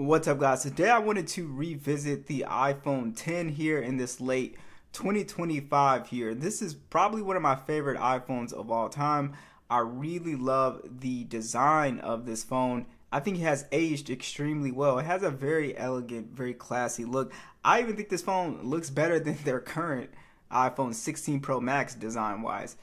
What's up, guys? Today I wanted to revisit the iPhone 10 here in this late 2025 here. This is probably one of my favorite iPhones of all time. I really love the design of this phone. I think it has aged extremely well. It has a very elegant, very classy look. I even think this phone looks better than their current iPhone 16 Pro Max design-wise.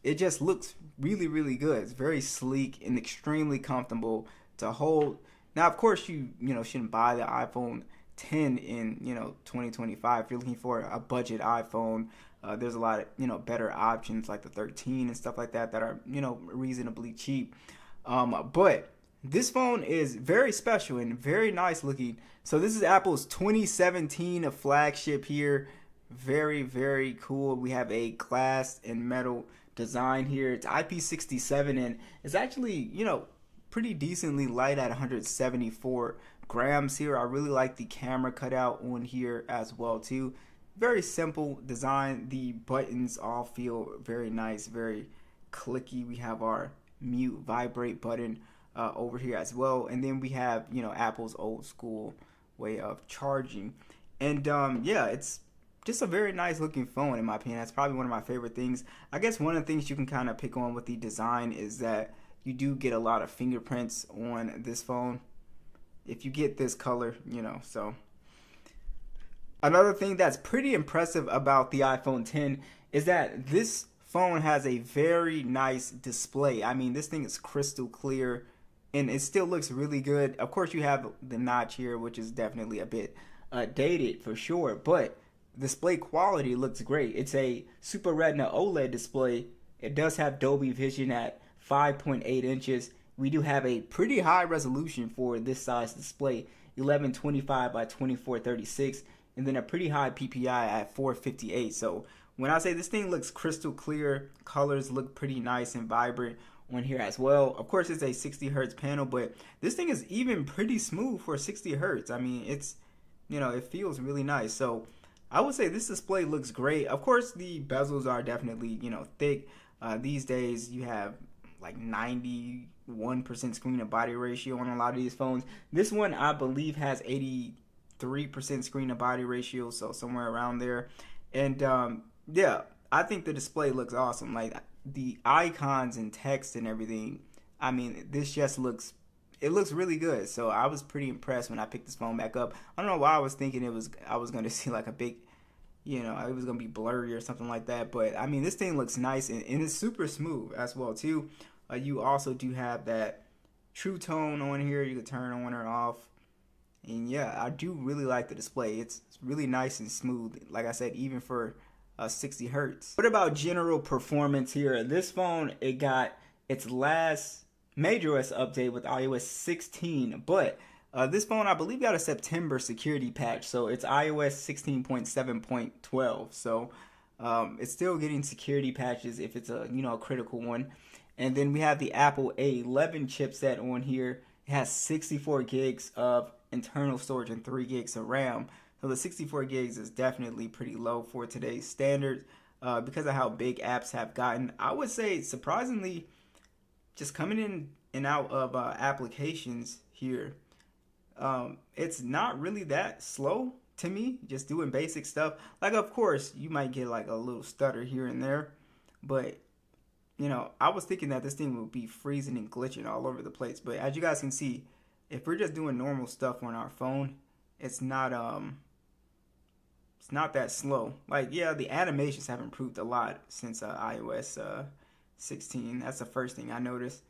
It just looks really, really good. It's very sleek and extremely comfortable to hold. Now, of course, you shouldn't buy the iPhone 10 in 2025. If you're looking for a budget iPhone, there's a lot of better options like the 13 and stuff like that that are reasonably cheap. But this phone is very special and very nice looking. So this is Apple's 2017 flagship here. Very, very cool. We have a glass and metal design here. It's IP67 and it's actually pretty decently light at 174 grams here. I really like the camera cutout on here as well too. Very simple design. The buttons all feel very nice, very clicky. We have our mute vibrate button over here as well, and then we have Apple's old school way of charging. And yeah, it's just a very nice looking phone in my opinion. That's probably one of my favorite things. I guess one of the things you can kind of pick on with the design is that you do get a lot of fingerprints on this phone if you get this color, so. Another thing that's pretty impressive about the iPhone 10 is that this phone has a very nice display. I mean, this thing is crystal clear and it still looks really good. Of course, you have the notch here, which is definitely a bit dated for sure, but display quality looks great. It's a Super Retina OLED display. It does have Dolby Vision at 5.8 inches. We do have a pretty high resolution for this size display, 1125 by 2436, and then a pretty high PPI at 458. So when I say this thing looks crystal clear, colors look pretty nice and vibrant on here as well. Of course, it's a 60 hertz panel, but this thing is even pretty smooth for 60 hertz. I mean, it's it feels really nice. So I would say this display looks great. Of course, the bezels are definitely thick. These days you have like 91% screen to body ratio on a lot of these phones. This one I believe has 83% screen to body ratio, so somewhere around there. And yeah, I think the display looks awesome. Like the icons and text and everything. I mean, this just looks really good. So I was pretty impressed when I picked this phone back up. I don't know why I was thinking I was going to see like a big it was going to be blurry or something like that. But I mean, this thing looks nice and it's super smooth as well too. You also do have that True Tone on here. You can turn on or off. And yeah, I do really like the display. It's really nice and smooth. Like I said, even for 60 hertz. What about general performance here? This phone, it got its last majorOS update with iOS 16. But this phone, I believe, got a September security patch. So it's iOS 16.7.12. So it's still getting security patches if it's a critical one. And then we have the Apple A11 chipset on here. It has 64 gigs of internal storage and 3 gigs of RAM. So the 64 gigs is definitely pretty low for today's standards because of how big apps have gotten. I would say surprisingly, just coming in and out of applications here, it's not really that slow to me, just doing basic stuff. Like, of course, you might get like a little stutter here and there, but I was thinking that this thing would be freezing and glitching all over the place. But as you guys can see, if we're just doing normal stuff on our phone, it's not that slow. Like, yeah, the animations have improved a lot since iOS 16. That's the first thing I noticed.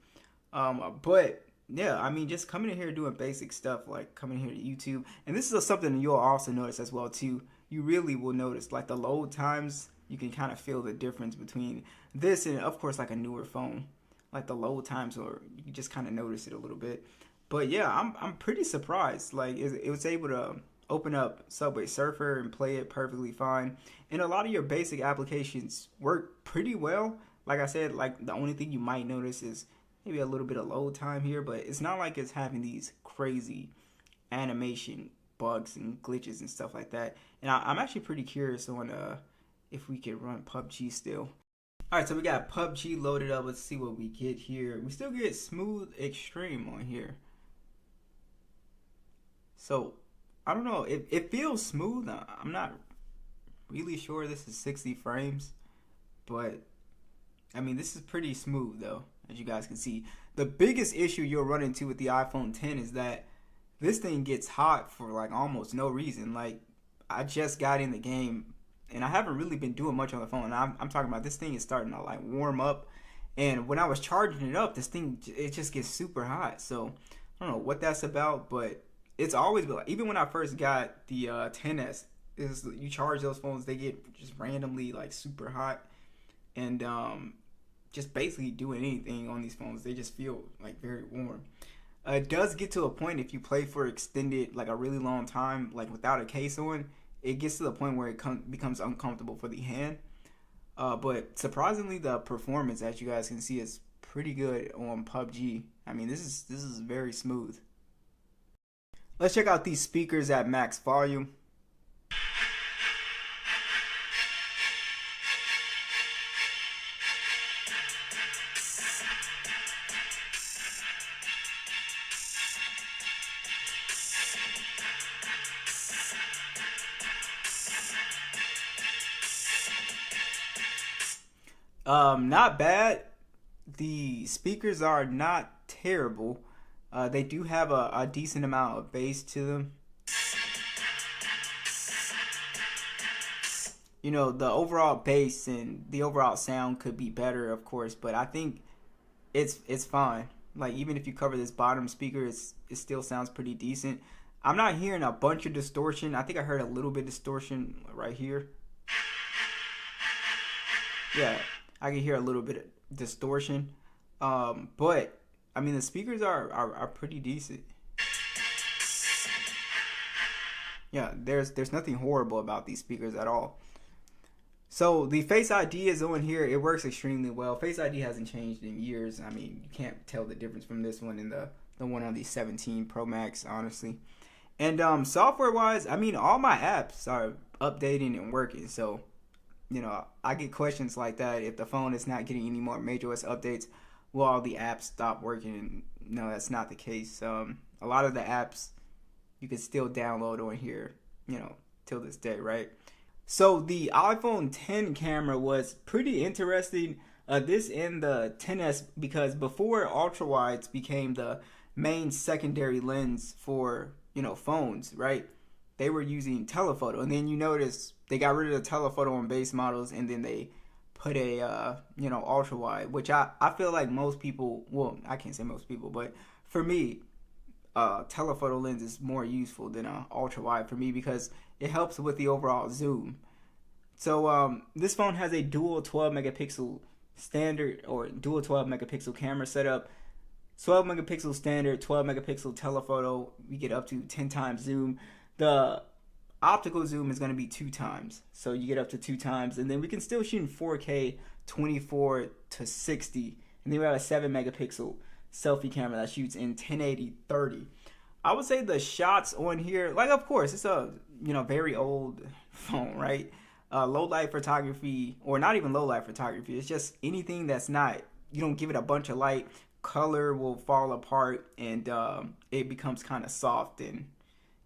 But yeah, I mean, just coming in here doing basic stuff, like coming here to YouTube. And this is something you'll also notice as well too. You really will notice like the load times. You can kind of feel the difference between this and, of course, like a newer phone. Like the load times, or you just kind of notice it a little bit. But yeah, I'm pretty surprised. Like it was able to open up Subway Surfer and play it perfectly fine. And a lot of your basic applications work pretty well. Like I said, like the only thing you might notice is maybe a little bit of load time here, but it's not like it's having these crazy animation bugs and glitches and stuff like that. And I'm actually pretty curious on if we can run PUBG still. Alright, so we got PUBG loaded up. Let's see what we get here. We still get Smooth Extreme on here. So I don't know. It feels smooth. I'm not really sure this is 60 frames, but I mean, this is pretty smooth though, as you guys can see. The biggest issue you'll run into with the iPhone 10 is that this thing gets hot for like almost no reason. Like, I just got in the game and I haven't really been doing much on the phone. I'm talking about this thing is starting to like warm up. And when I was charging it up, this thing, it just gets super hot. So I don't know what that's about, but it's always been like, even when I first got the 10s, is you charge those phones, they get just randomly like super hot. And just basically doing anything on these phones, they just feel like very warm. It does get to a point if you play for extended, like a really long time, like without a case on, it gets to the point where it becomes uncomfortable for the hand. But surprisingly, the performance, as you guys can see, is pretty good on PUBG. I mean, this is very smooth. Let's check out these speakers at max volume. Not bad. The speakers are not terrible. They do have a decent amount of bass to them. You know, the overall bass and the overall sound could be better, of course, but I think it's fine. Like, even if you cover this bottom speaker, it still sounds pretty decent. I'm not hearing a bunch of distortion. I think I heard a little bit of distortion right here. Yeah, I can hear a little bit of distortion. But I mean, the speakers are pretty decent. Yeah, there's nothing horrible about these speakers at all. So the Face ID is on here. It works extremely well. Face ID hasn't changed in years. I mean, you can't tell the difference from this one and the one on the 17 Pro Max, honestly. And software wise, I mean, all my apps are updating and working. So, you know, I get questions like that. If the phone is not getting any more majorOS updates, will all the apps stop working? No, that's not the case. A lot of the apps you can still download on here, you know, till this day, right? So the iPhone 10 camera was pretty interesting. This in the 10s, because before ultra wides became the main secondary lens for, you know, phones, right? They were using telephoto, and then you notice they got rid of the telephoto on base models, and then they put a you know, ultra wide, which I feel like most people, well, I can't say most people, but for me, telephoto lens is more useful than a ultra wide for me because it helps with the overall zoom. So this phone has a dual 12 megapixel standard or dual 12 megapixel camera setup. 12 megapixel standard, 12 megapixel telephoto. We get up to 10 times zoom. The optical zoom is going to be 2 times, so you get up to 2 times, and then we can still shoot in 4K 24 to 60, and then we have a 7 megapixel selfie camera that shoots in 1080 30. I would say the shots on here, like, of course, it's a, you know, very old phone, right? Low light photography, or not even low light photography, it's just anything that's not, you don't give it a bunch of light, color will fall apart, and it becomes kind of soft and,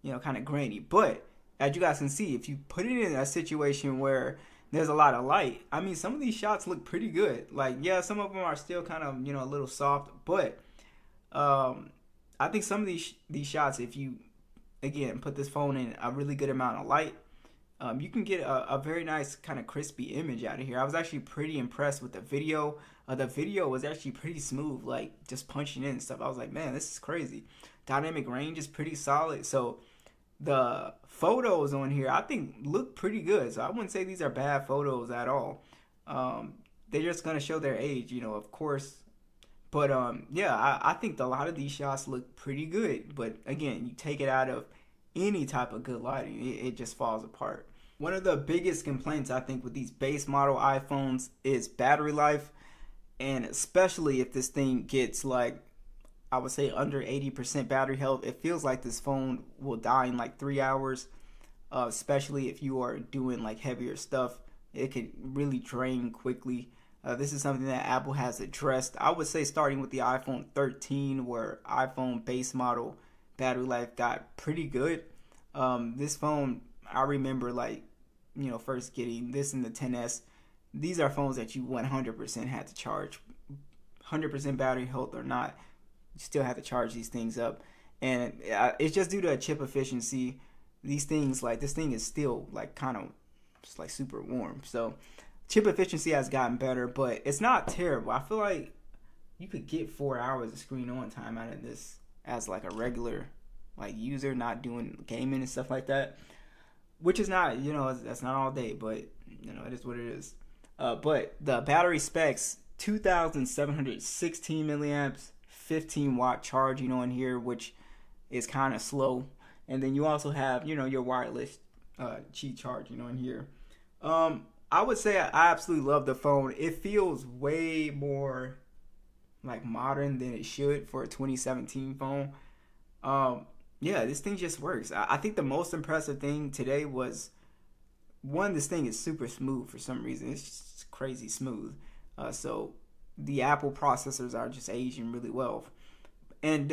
you know, kind of grainy. But as you guys can see, if you put it in a situation where there's a lot of light, I mean, some of these shots look pretty good. Like, yeah, some of them are still kind of, you know, a little soft, but I think some of these shots, if you, again, put this phone in a really good amount of light, you can get a very nice kind of crispy image out of here. I was actually pretty impressed with the video. The video was actually pretty smooth, like just punching in and stuff. I was like, man, this is crazy. Dynamic range is pretty solid. So the photos on here, I think, look pretty good. So I wouldn't say these are bad photos at all. They're just going to show their age, you know, of course. But yeah, I think a lot of these shots look pretty good. But again, you take it out of any type of good lighting, it just falls apart. One of the biggest complaints, I think, with these base model iPhones is battery life. And especially if this thing gets, like, I would say under 80% battery health, it feels like this phone will die in like 3 hours. Especially if you are doing like heavier stuff, it can really drain quickly. This is something that Apple has addressed. I would say starting with the iPhone 13, where iPhone base model battery life got pretty good. This phone, I remember like, first getting this in the 10s. These are phones that you 100% had to charge. 100% battery health or not, you still have to charge these things up. And it's just due to a chip efficiency. These things, like this thing is still like kind of just like super warm. So chip efficiency has gotten better, but it's not terrible. I feel like you could get 4 hours of screen on time out of this as like a regular like user, not doing gaming and stuff like that, which is not, that's not all day, but it is what it is. But the battery specs, 2,716 milliamps, 15-watt charging on here, which is kind of slow. And then you also have, your wireless Qi charging on here. I would say I absolutely love the phone. It feels way more like modern than it should for a 2017 phone. Yeah, this thing just works. I think the most impressive thing today was, one, this thing is super smooth for some reason. It's just crazy smooth. So the Apple processors are just aging really well. And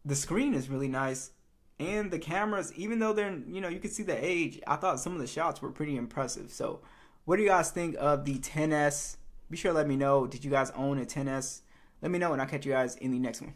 the screen is really nice. And the cameras, even though they're, you can see the age, I thought some of the shots were pretty impressive. So what do you guys think of the 10s? Be sure to let me know. Did you guys own a 10s? Let me know, and I'll catch you guys in the next one.